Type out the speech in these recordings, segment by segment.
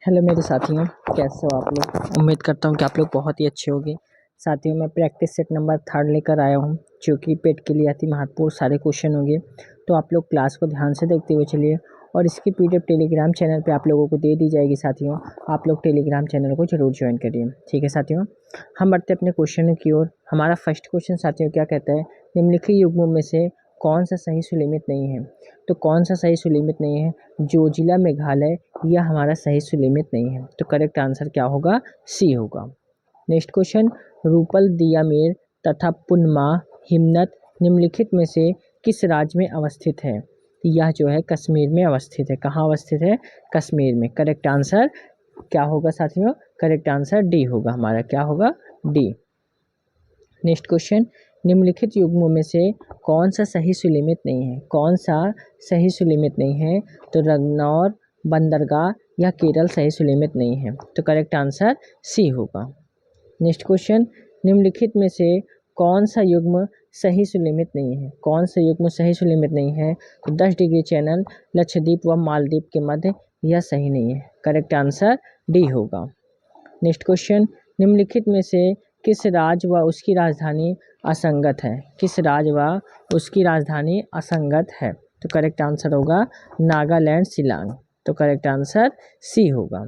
Hello मेरे साथियों, कैसे हो आप लोग। उम्मीद करता हूँ कि आप लोग बहुत ही अच्छे होंगे। साथियों, मैं प्रैक्टिस सेट नंबर 3 लेकर आया हूँ, जो कि पेट के लिए अति महत्वपूर्ण सारे क्वेश्चन होंगे। तो आप लोग क्लास को ध्यान से देखते हुए चलिए, और इसकी पीडीएफ टेलीग्राम चैनल पे आप लोगों को दे दी जाएगी। साथियों, आप लोग टेलीग्राम चैनल को जरूर ज्वाइन करिए। ठीक है साथियों, हम बढ़ते अपने क्वेश्चन की ओर। हमारा फर्स्ट क्वेश्चन साथियों क्या कहता है, निम्नलिखित युग्मों में से कौन सा सही सुलिमित नहीं है। तो कौन सा सही सुलिमित नहीं है, जो जिला मेघालय यह हमारा सही सुलिमित नहीं है। तो करेक्ट आंसर क्या होगा, सी होगा। नेक्स्ट क्वेश्चन, रूपल, दियामेर तथा पुनमा हिमनत निम्नलिखित में से किस राज्य में अवस्थित है। यह जो है कश्मीर में अवस्थित है। कहाँ अवस्थित है, कश्मीर में। करेक्ट आंसर क्या होगा साथियों, करेक्ट आंसर डी होगा हमारा। क्या होगा, डी। नेक्स्ट क्वेश्चन, निम्नलिखित युग्मों में से कौन सा सही सुलिमित नहीं है। कौन सा सही सुलिमित नहीं है, तो रगनौर, बंदरगाह या केरल सही सुलिमित नहीं है। तो करेक्ट आंसर सी होगा। नेक्स्ट क्वेश्चन, निम्नलिखित में से कौन सा युग्म सही सुलिमित नहीं है। कौन सा युग्म सही सुलिमित नहीं है, तो 10 डिग्री चैनल लक्षद्वीप व मालदीव के मध्य यह सही नहीं है। करेक्ट आंसर डी होगा। नेक्स्ट क्वेश्चन, निम्नलिखित में से किस राज्य व उसकी राजधानी असंगत है। किस राज्य व उसकी राजधानी असंगत है। तो करेक्ट आंसर होगा नागालैंड, शिलांग। तो करेक्ट आंसर सी होगा।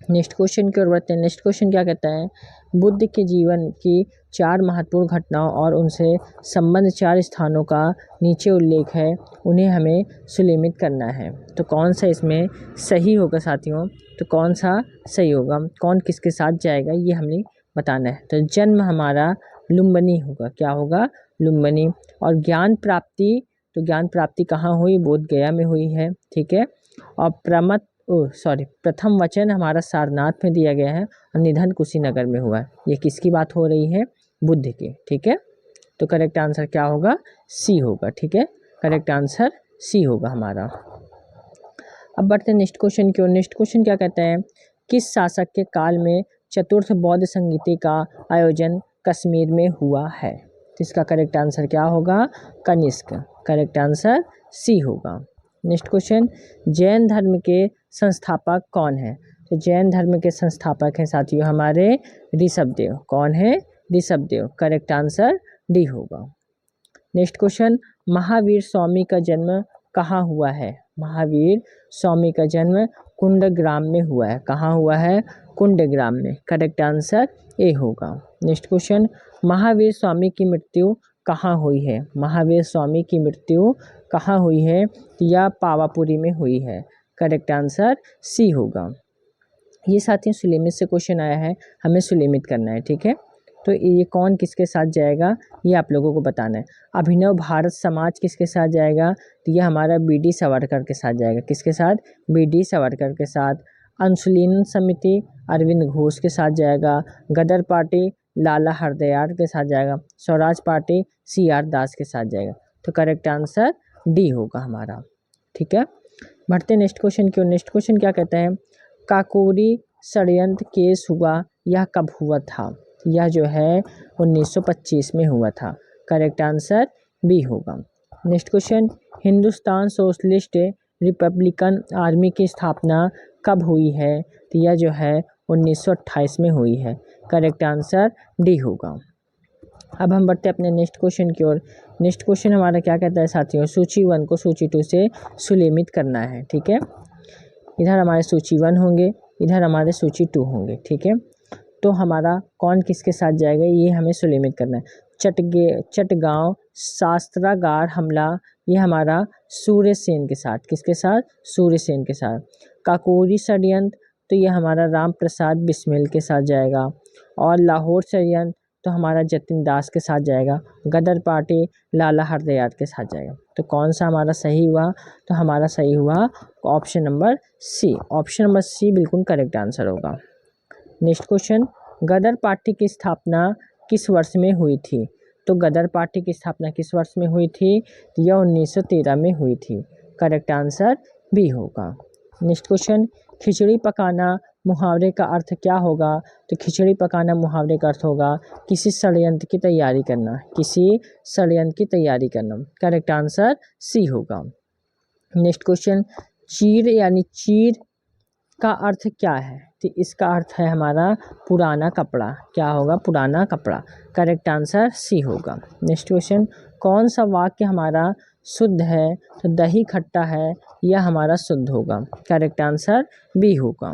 नेक्स्ट क्वेश्चन की ओर बढ़ते हैं। नेक्स्ट क्वेश्चन क्या कहता है, बुद्ध के जीवन की 4 महत्वपूर्ण घटनाओं और उनसे संबंध 4 स्थानों का नीचे उल्लेख है, उन्हें हमें सुलिमित करना है। तो कौन सा इसमें सही होगा साथियों, तो कौन सा सही होगा, कौन किसके साथ जाएगा, ये हमें बताना है। तो जन्म हमारा लुम्बिनी होगा। क्या होगा, लुम्बिनी। और ज्ञान प्राप्ति, तो ज्ञान प्राप्ति कहाँ हुई, बोध गया में हुई है। ठीक है। और प्रथम वचन हमारा सारनाथ में दिया गया है, और निधन कुशीनगर में हुआ है। ये किसकी बात हो रही है, बुद्ध की। ठीक है। तो करेक्ट आंसर क्या होगा, सी होगा। ठीक है, करेक्ट आंसर सी होगा हमारा। अब बढ़ते हैं नेक्स्ट क्वेश्चन की ओर। नेक्स्ट क्वेश्चन क्या कहता है, किस शासक के काल में चतुर्थ बौद्ध संगीति का आयोजन कश्मीर में हुआ है। तो इसका करेक्ट आंसर क्या होगा, कनिष्क। करेक्ट आंसर सी होगा। नेक्स्ट क्वेश्चन, जैन धर्म के संस्थापक कौन है। तो जैन धर्म के संस्थापक हैं साथियों हमारे ऋषभदेव। कौन है, ऋषभदेव। करेक्ट आंसर डी होगा। नेक्स्ट क्वेश्चन, महावीर स्वामी का जन्म कहाँ हुआ है। महावीर स्वामी का जन्म कुंडग्राम में हुआ है। कहाँ हुआ है, कुंडग्राम में। करेक्ट आंसर ए होगा। नेक्स्ट क्वेश्चन, महावीर स्वामी की मृत्यु कहाँ हुई है। महावीर स्वामी की मृत्यु कहाँ हुई है, या पावापुरी में हुई है। करेक्ट आंसर सी होगा। ये साथियों सुलिमित से क्वेश्चन आया है, हमें सुलिमित करना है। ठीक है। तो ये कौन किसके साथ जाएगा, ये आप लोगों को बताना है। अभिनव भारत समाज किसके साथ जाएगा, तो ये हमारा बीडी सावरकर के साथ जाएगा। किसके साथ, बीडी सावरकर के साथ। अनुशीलन समिति अरविंद घोष के साथ जाएगा। गदर पार्टी लाला हरदयाल के साथ जाएगा। स्वराज पार्टी CR दास के साथ जाएगा। तो करेक्ट आंसर डी होगा हमारा। ठीक है। बढ़ते नेक्स्ट क्वेश्चन की ओर। नेक्स्ट क्वेश्चन क्या कहता है, काकोरी षड्यंत्र केस हुआ, यह कब हुआ था। यह जो है 1925 में हुआ था। करेक्ट आंसर बी होगा। Next question, Hindustan socialist Republican army की स्थापना कब हुई है। तो यह जो है 1928 में हुई है। करेक्ट आंसर डी होगा। अब हम बढ़ते अपने नेक्स्ट क्वेश्चन की ओर। नेक्स्ट क्वेश्चन हमारा क्या कहता है साथियों, सूची 1 को सूची 2 से सुलिमित करना है। ठीक है। इधर हमारे सूची 1 होंगे, इधर हमारे सूची 2 होंगे। ठीक है। तो हमारा कौन किसके साथ जाएगा, ये हमें सुलिमित करना है। चटगांव शास्त्रागार हमला, ये हमारा सूर्यसेन के साथ। किसके साथ, सूर्यसेन के साथ। काकोरी षड्यंत्र, तो ये हमारा राम प्रसाद बिस्मिल के साथ जाएगा। और लाहौर षड्यंत्र तो हमारा जतिन दास के साथ जाएगा। गदर पार्टी लाला हरदयाल के साथ जाएगा। तो कौन सा हमारा सही हुआ, तो हमारा सही हुआ option number C. Option number C बिल्कुल करेक्ट आंसर होगा। नेक्स्ट क्वेश्चन, गदर पार्टी की स्थापना किस वर्ष में हुई थी। तो गदर पार्टी की स्थापना किस वर्ष में हुई थी, तो यह 1913 में हुई थी। करेक्ट आंसर बी होगा। नेक्स्ट क्वेश्चन, खिचड़ी पकाना मुहावरे का अर्थ क्या होगा। तो खिचड़ी पकाना मुहावरे का अर्थ होगा किसी षड्यंत्र की तैयारी करना। किसी षड्यंत्र की तैयारी करना। करेक्ट आंसर सी होगा। नेक्स्ट क्वेश्चन, चीर यानी चीर का अर्थ क्या है? तो इसका अर्थ है हमारा पुराना कपड़ा। क्या होगा? पुराना कपड़ा। करेक्ट आंसर सी होगा। नेक्स्ट क्वेश्चन, कौन सा वाक्य हमारा शुद्ध है? तो दही खट्टा है, यह हमारा शुद्ध होगा। करेक्ट आंसर बी होगा।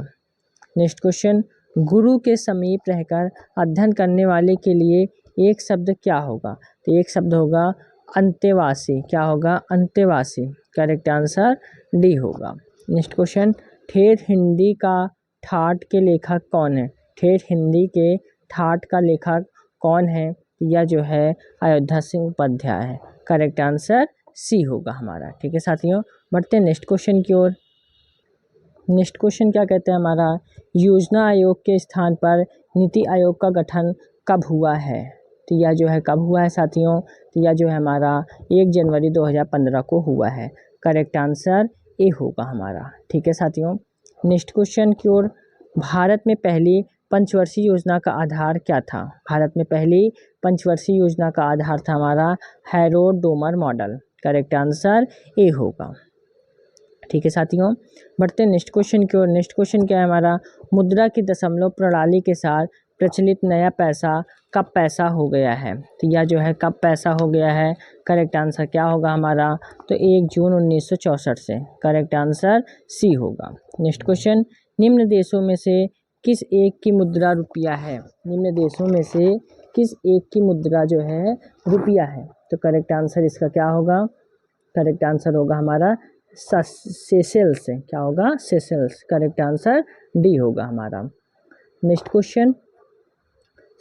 नेक्स्ट क्वेश्चन, गुरु के समीप रहकर अध्ययन करने वाले के लिए एक शब्द क्या होगा? तो एक शब्द होगा अंतेवासी। क्या होगा? अंतेवासी। करेक्ट आंसर डी होगा। नेक्स्ट क्वेश्चन, ठेठ हिंदी का ठाठ के लेखक कौन है? ठेठ हिंदी के ठाठ का लेखक कौन है? यह जो है अयोध्या सिंह उपाध्याय है। करेक्ट आंसर सी होगा हमारा। ठीक है साथियों, बढ़ते हैं नेक्स्ट क्वेश्चन की ओर। नेक्स्ट क्वेश्चन क्या कहते हैं हमारा, योजना आयोग के स्थान पर नीति आयोग का गठन कब हुआ है? तो यह जो है कब हुआ है साथियों? तो यह जो है हमारा 1 जनवरी 2015 को हुआ है। करेक्ट आंसर ए होगा हमारा। ठीक है साथियों, नेक्स्ट क्वेश्चन की ओर। भारत में पहली पंचवर्षीय योजना का आधार क्या था? भारत में पहली पंचवर्षीय योजना का आधार था हमारा Harold Domar model. Correct answer A होगा। ठीक है साथियों, बढ़ते हैं नेक्स्ट क्वेश्चन की ओर। नेक्स्ट क्वेश्चन क्या है हमारा, मुद्रा की दशमलव प्रणाली के साथ प्रचलित नया पैसा कब पैसा हो गया है? तो यह जो है कब पैसा हो गया है? करेक्ट आंसर क्या होगा हमारा? तो 1 जून 1964 से। करेक्ट आंसर सी होगा। नेक्स्ट क्वेश्चन, निम्न देशों में से किस एक की मुद्रा रुपया है? निम्न देशों में से किस एक की मुद्रा जो है रुपया है? तो करेक्ट आंसर इसका क्या होगा? करेक्ट आंसर होगा हमारा सेशेल्स। क्या होगा? सेशेल्स। करेक्ट आंसर डी होगा हमारा। नेक्स्ट क्वेश्चन,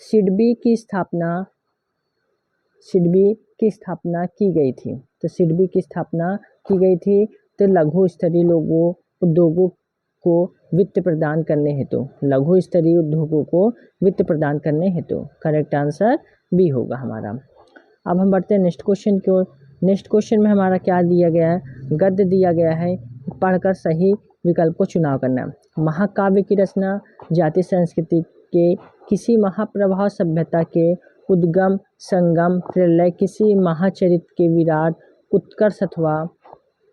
सिडबी की स्थापना की गई थी? तो सिडबी की स्थापना की गई थी तो लघु स्तरीय उद्योगों को वित्त प्रदान करने हेतु। लघु स्तरीय उद्योगों को वित्त प्रदान करने हेतु। करेक्ट आंसर बी होगा हमारा। अब हम बढ़ते हैं नेक्स्ट क्वेश्चन की ओर। नेक्स्ट क्वेश्चन में हमारा क्या दिया गया है? गद्य दिया गया है, पढ़कर सही विकल्प को चुनाव करना। महाकाव्य की रचना जाति संस्कृति के किसी महाप्रवाह सभ्यता के उद्गम संगम प्रलय किसी महाचरित्र के विराट उत्कर्ष अथवा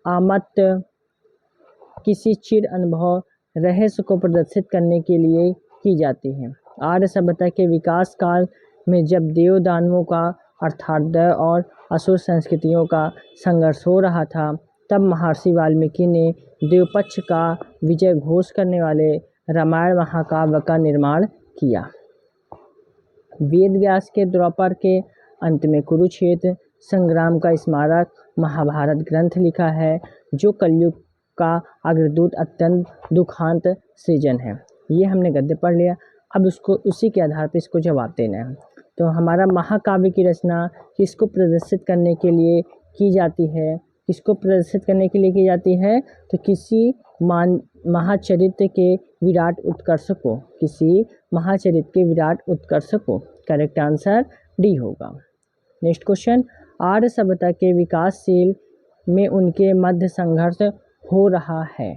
आमत किसी चिर अनुभव रहस्य को प्रदर्शित करने के लिए की जाती है। आर्य सभ्यता के विकास काल में जब देव दानवों का अर्थात दैव और असुर संस्कृतियों का संघर्ष हो रहा था, तब महर्षि वाल्मीकि ने देवपक्ष का विजय घोष करने वाले रामायण महाकाव्य का निर्माण किया। वेद व्यास के द्वापर के अंत में कुरुक्षेत्र संग्राम का स्मारक महाभारत ग्रंथ लिखा है, जो कलयुग का अग्रदूत अत्यंत दुखांत सृजन है। ये हमने गद्य पढ़ लिया। अब उसको उसी के आधार पर इसको जवाब देना है। तो हमारा महाकाव्य की रचना किसको प्रदर्शित करने के लिए की जाती है? किसको प्रदर्शित करने के लिए की जाती है? तो किसी महाचरित्र के विराट उत्कर्ष को। किसी महाचरित्र के विराट उत्कर्ष को। करेक्ट आंसर डी होगा। नेक्स्ट क्वेश्चन, आर्य सभ्यता के विकासशील में उनके मध्य संघर्ष हो रहा है।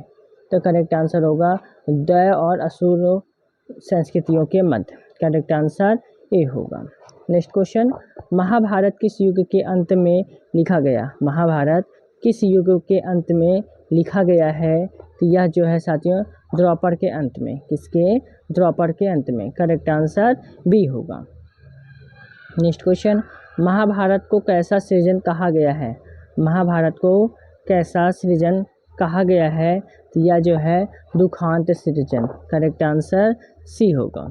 तो करेक्ट आंसर होगा दैव और असुर संस्कृतियों के मध्य। करेक्ट आंसर ए होगा। नेक्स्ट क्वेश्चन, महाभारत किस युग के अंत में लिखा गया? महाभारत किस युग के अंत में लिखा गया है? तो यह जो है साथियों द्वापर के अंत में। किसके? द्वापर के अंत में। करेक्ट आंसर बी होगा। नेक्स्ट क्वेश्चन, महाभारत को कैसा सृजन कहा गया है? महाभारत को कैसा सृजन कहा गया है? तो यह जो है दुखांत सृजन। करेक्ट आंसर सी होगा।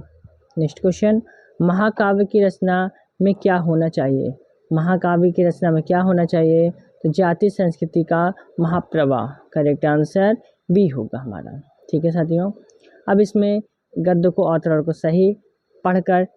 नेक्स्ट क्वेश्चन, महाकाव्य की रचना में क्या होना चाहिए? महाकाव्य की रचना में क्या होना चाहिए? तो जाति संस्कृति का महाप्रवाह। करेक्ट आंसर बी होगा हमारा। ठीक है साथियों, अब इसमें गद्य को और को सही पढ़कर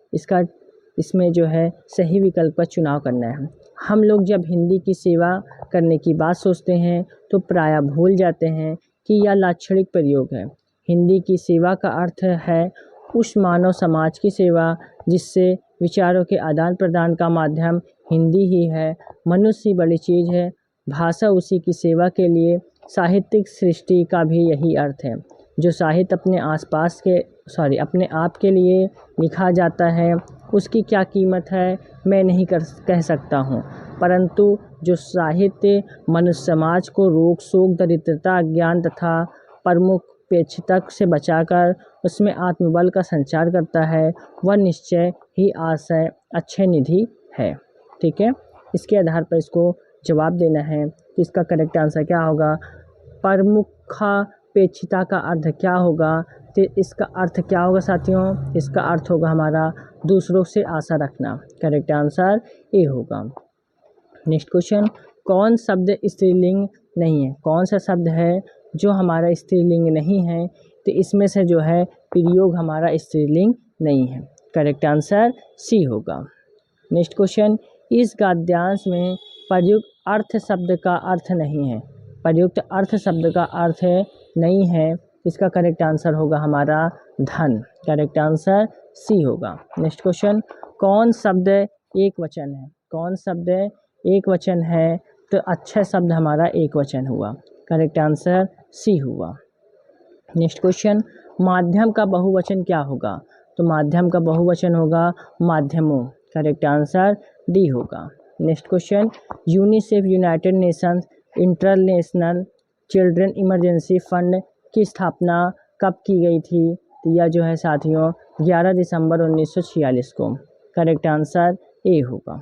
इसमें जो है सही विकल्प का चुनाव करना है। हम लोग जब हिंदी की सेवा करने की बात सोचते हैं तो प्रायः भूल जाते हैं कि यह लाक्षणिक प्रयोग है। हिंदी की सेवा का अर्थ है उस मानव समाज की सेवा जिससे विचारों के आदान प्रदान का माध्यम हिंदी ही है। मनुष्य बड़ी चीज़ है, भाषा उसी की सेवा के लिए। साहित्यिक सृष्टि का भी यही अर्थ है। जो साहित्य अपने आप के लिए लिखा जाता है उसकी क्या कीमत है मैं नहीं कह सकता हूँ, परंतु जो साहित्य मनुष्य समाज को रोग शोक दरिद्रता अज्ञान तथा प्रमुख पेचतक से बचाकर उसमें आत्मबल का संचार करता है वह निश्चय ही आशय अच्छे निधि है। ठीक है, इसके आधार पर इसको जवाब देना है। तो इसका करेक्ट आंसर क्या होगा? प्रमुखापेक्षिता का अर्थ क्या होगा? तो इसका अर्थ क्या होगा साथियों? इसका अर्थ होगा हमारा दूसरों से आशा रखना। करेक्ट आंसर ए होगा। नेक्स्ट क्वेश्चन, कौन शब्द स्त्रीलिंग नहीं है? कौन सा शब्द है जो हमारा स्त्रीलिंग नहीं है? तो इसमें से जो है प्रयोग हमारा स्त्रीलिंग नहीं है। करेक्ट आंसर सी होगा। नेक्स्ट क्वेश्चन, इस गद्यांश में प्रयुक्त अर्थ शब्द का अर्थ नहीं है। प्रयुक्त अर्थ शब्द का अर्थ नहीं है, इसका करेक्ट आंसर होगा हमारा धन। करेक्ट आंसर सी होगा। नेक्स्ट क्वेश्चन, कौन शब्द एक वचन है? कौन शब्द एक वचन है? तो अच्छा शब्द हमारा एक वचन हुआ। करेक्ट आंसर सी हुआ। नेक्स्ट क्वेश्चन, माध्यम का बहुवचन क्या होगा? तो माध्यम का बहुवचन होगा माध्यमों। करेक्ट आंसर डी होगा। Next question, UNICEF United Nations international children emergency fund की स्थापना कब की गई थी? तो यह जो है साथियों 11 दिसंबर 1946 को। करेक्ट आंसर ए होगा।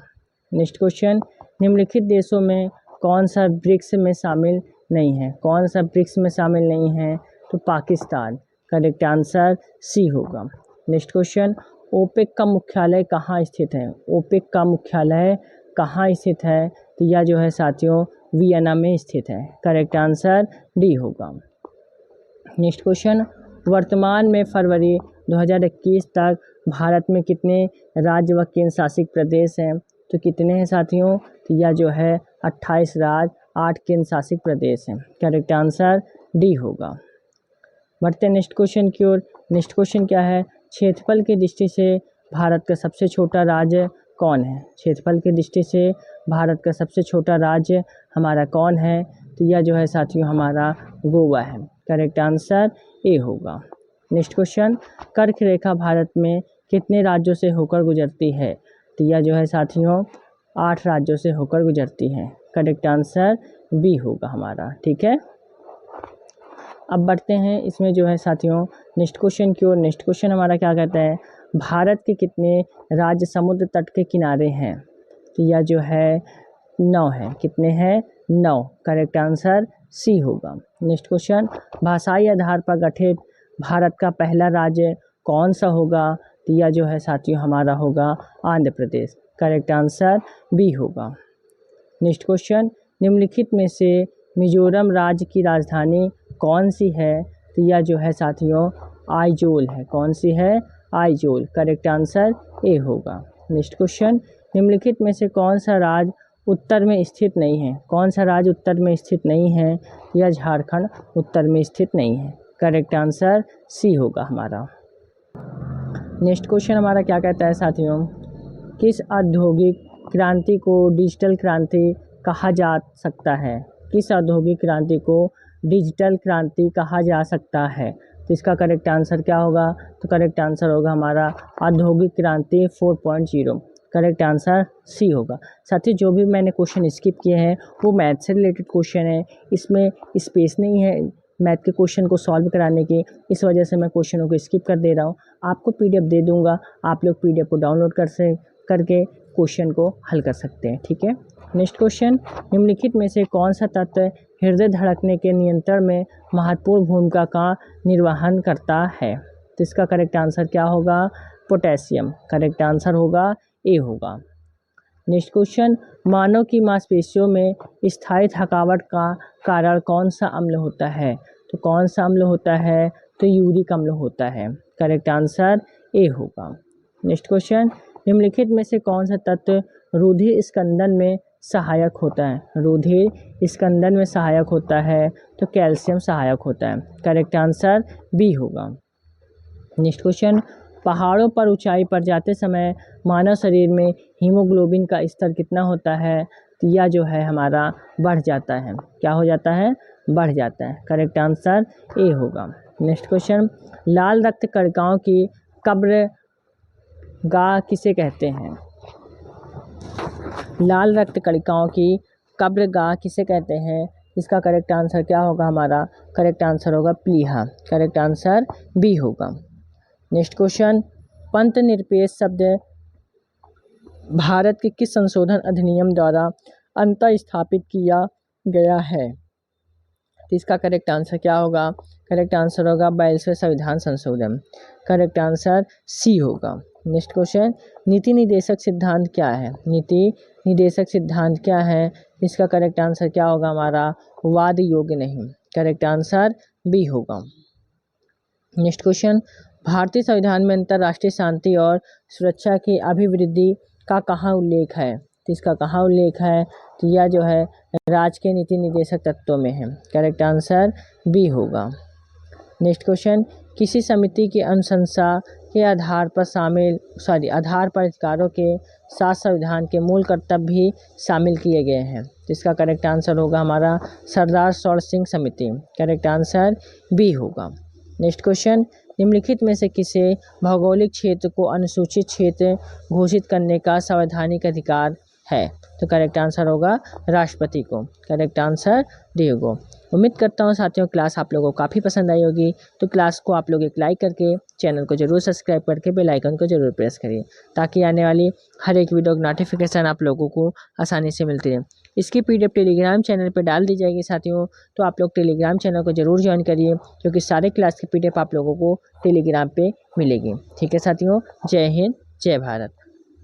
नेक्स्ट क्वेश्चन, निम्नलिखित देशों में कौन सा ब्रिक्स में शामिल नहीं है? कौन सा ब्रिक्स में शामिल नहीं है? तो पाकिस्तान। करेक्ट आंसर सी होगा। नेक्स्ट क्वेश्चन, ओपेक का मुख्यालय कहाँ स्थित है? ओपेक का मुख्यालय कहाँ स्थित है? तो यह जो है साथियों वियना में स्थित है। करेक्ट आंसर डी होगा। नेक्स्ट क्वेश्चन, वर्तमान में फरवरी 2021 तक भारत में कितने राज्य व केंद्र शासित प्रदेश हैं? तो कितने हैं साथियों? तो यह जो है 28 राज्य 8 केंद्र शासित प्रदेश हैं। करेक्ट आंसर डी होगा। बढ़ते नेक्स्ट क्वेश्चन की ओर। नेक्स्ट क्वेश्चन क्या है? क्षेत्रफल की दृष्टि से भारत का सबसे छोटा राज्य कौन है? क्षेत्रफल की दृष्टि से भारत का सबसे छोटा राज्य हमारा कौन है? तो यह जो है साथियों हमारा गोवा है। करेक्ट आंसर ए होगा। नेक्स्ट क्वेश्चन, कर्क रेखा भारत में कितने राज्यों से होकर गुजरती है? तो यह जो है साथियों 8 राज्यों से होकर गुजरती है। करेक्ट आंसर बी होगा हमारा। ठीक है, अब बढ़ते हैं इसमें जो है साथियों नेक्स्ट क्वेश्चन की ओर। नेक्स्ट क्वेश्चन हमारा क्या कहता है? भारत के कितने राज्य समुद्र तट के किनारे हैं? तो यह जो है 9 है। कितने हैं? 9। करेक्ट आंसर सी होगा। नेक्स्ट क्वेश्चन, भाषाई आधार पर गठित भारत का पहला राज्य कौन सा होगा? तो यह जो है साथियों हमारा होगा Andhra Pradesh. Correct answer B होगा। नेक्स्ट क्वेश्चन, निम्नलिखित में से मिजोरम राज्य की राजधानी कौन सी है? तो यह जो है साथियों आइजोल है। कौन सी है? आइजोल। करेक्ट आंसर ए होगा। नेक्स्ट क्वेश्चन, निम्नलिखित में से कौन सा राज्य उत्तर में स्थित नहीं है? कौन सा राज्य उत्तर में स्थित नहीं है? यह झारखंड उत्तर में स्थित नहीं है। करेक्ट आंसर सी होगा हमारा। नेक्स्ट क्वेश्चन हमारा क्या कहता है साथियों? किस औद्योगिक क्रांति को डिजिटल क्रांति कहा जा सकता है? किस औद्योगिक क्रांति को डिजिटल क्रांति कहा जा सकता है? तो इसका करेक्ट आंसर क्या होगा? तो करेक्ट आंसर होगा हमारा औद्योगिक क्रांति 4.0। करेक्ट आंसर सी होगा। साथ ही जो भी मैंने क्वेश्चन स्किप किए हैं वो मैथ से रिलेटेड क्वेश्चन है, इसमें स्पेस नहीं है मैथ के क्वेश्चन को सॉल्व कराने की, इस वजह से मैं क्वेश्चनों को स्किप कर दे रहा हूँ। आपको पीडीएफ दे दूँगा, आप लोग पीडीएफ को डाउनलोड करके क्वेश्चन को हल कर सकते हैं। ठीक है, नेक्स्ट क्वेश्चन, निम्नलिखित में से कौन सा तत्व हृदय धड़कने के नियंत्रण में महत्वपूर्ण भूमिका का निर्वहन करता है? तो इसका करेक्ट आंसर क्या होगा? पोटेशियम। करेक्ट आंसर होगा ए होगा। नेक्स्ट क्वेश्चन, मानव की मांसपेशियों में स्थायी थकावट का कारण कौन सा अम्ल होता है? तो कौन सा अम्ल होता है? तो यूरिक अम्ल होता है। करेक्ट आंसर ए होगा। नेक्स्ट क्वेश्चन, निम्नलिखित में से कौन सा तत्व रुधिर स्कंदन में सहायक होता है? रुधिर स्कंदन में सहायक होता है तो कैल्शियम सहायक होता है। करेक्ट आंसर बी होगा। नेक्स्ट क्वेश्चन, पहाड़ों पर ऊंचाई पर जाते समय मानव शरीर में हीमोग्लोबिन का स्तर कितना होता है? तो यह जो है हमारा बढ़ जाता है। क्या हो जाता है? बढ़ जाता है। करेक्ट आंसर ए होगा। नेक्स्ट क्वेश्चन, लाल रक्त कणिकाओं की कब्रगाह किसे कहते हैं? लाल रक्त कणिकाओं की कब्रगाह किसे कहते हैं? इसका करेक्ट आंसर क्या होगा हमारा? करेक्ट आंसर होगा प्लीहा। करेक्ट आंसर बी होगा। नेक्स्ट क्वेश्चन, पंथ निरपेक्ष शब्द भारत के किस संशोधन अधिनियम द्वारा अंतः स्थापित किया गया है? तो इसका करेक्ट आंसर क्या होगा? करेक्ट आंसर होगा 42वें संविधान संशोधन। करेक्ट आंसर सी होगा। नेक्स्ट क्वेश्चन, नीति निदेशक सिद्धांत क्या है? नीति निदेशक सिद्धांत क्या है? इसका करेक्ट आंसर क्या होगा हमारा? वाद योग्य नहीं। करेक्ट आंसर बी होगा। नेक्स्ट क्वेश्चन, भारतीय संविधान में अंतर्राष्ट्रीय शांति और सुरक्षा की अभिवृद्धि का कहाँ उल्लेख है? तो इसका कहाँ उल्लेख है? तो यह जो है राज्य के नीति निर्देशक तत्वों में है। करेक्ट आंसर बी होगा। नेक्स्ट क्वेश्चन, किसी समिति की अनुशंसा के आधार पर आधार पर अधिकारों के साथ संविधान के मूल कर्तव्य भी शामिल किए गए हैं। तो इसका करेक्ट आंसर होगा हमारा सरदार सौर सिंह समिति। करेक्ट आंसर बी होगा। नेक्स्ट क्वेश्चन, निम्नलिखित में से किसे भौगोलिक क्षेत्र को अनुसूचित क्षेत्र घोषित करने का संवैधानिक अधिकार है? तो करेक्ट आंसर होगा राष्ट्रपति को। करेक्ट आंसर डी होगा। उम्मीद करता हूँ साथियों क्लास आप लोगों को काफ़ी पसंद आई होगी। तो क्लास को आप लोग एक लाइक करके चैनल को जरूर सब्सक्राइब करके बेल आइकन को जरूर प्रेस करिए, ताकि आने वाली हर एक वीडियो की नोटिफिकेशन आप लोगों को आसानी से मिलती रहे। इसकी PDF टेलीग्राम चैनल पर डाल दी जाएगी साथियों, तो आप लोग टेलीग्राम चैनल को जरूर ज्वाइन करिए, क्योंकि सारे क्लास की PDF आप लोगों को टेलीग्राम पे मिलेगी। ठीक है साथियों, जय हिंद, जय भारत।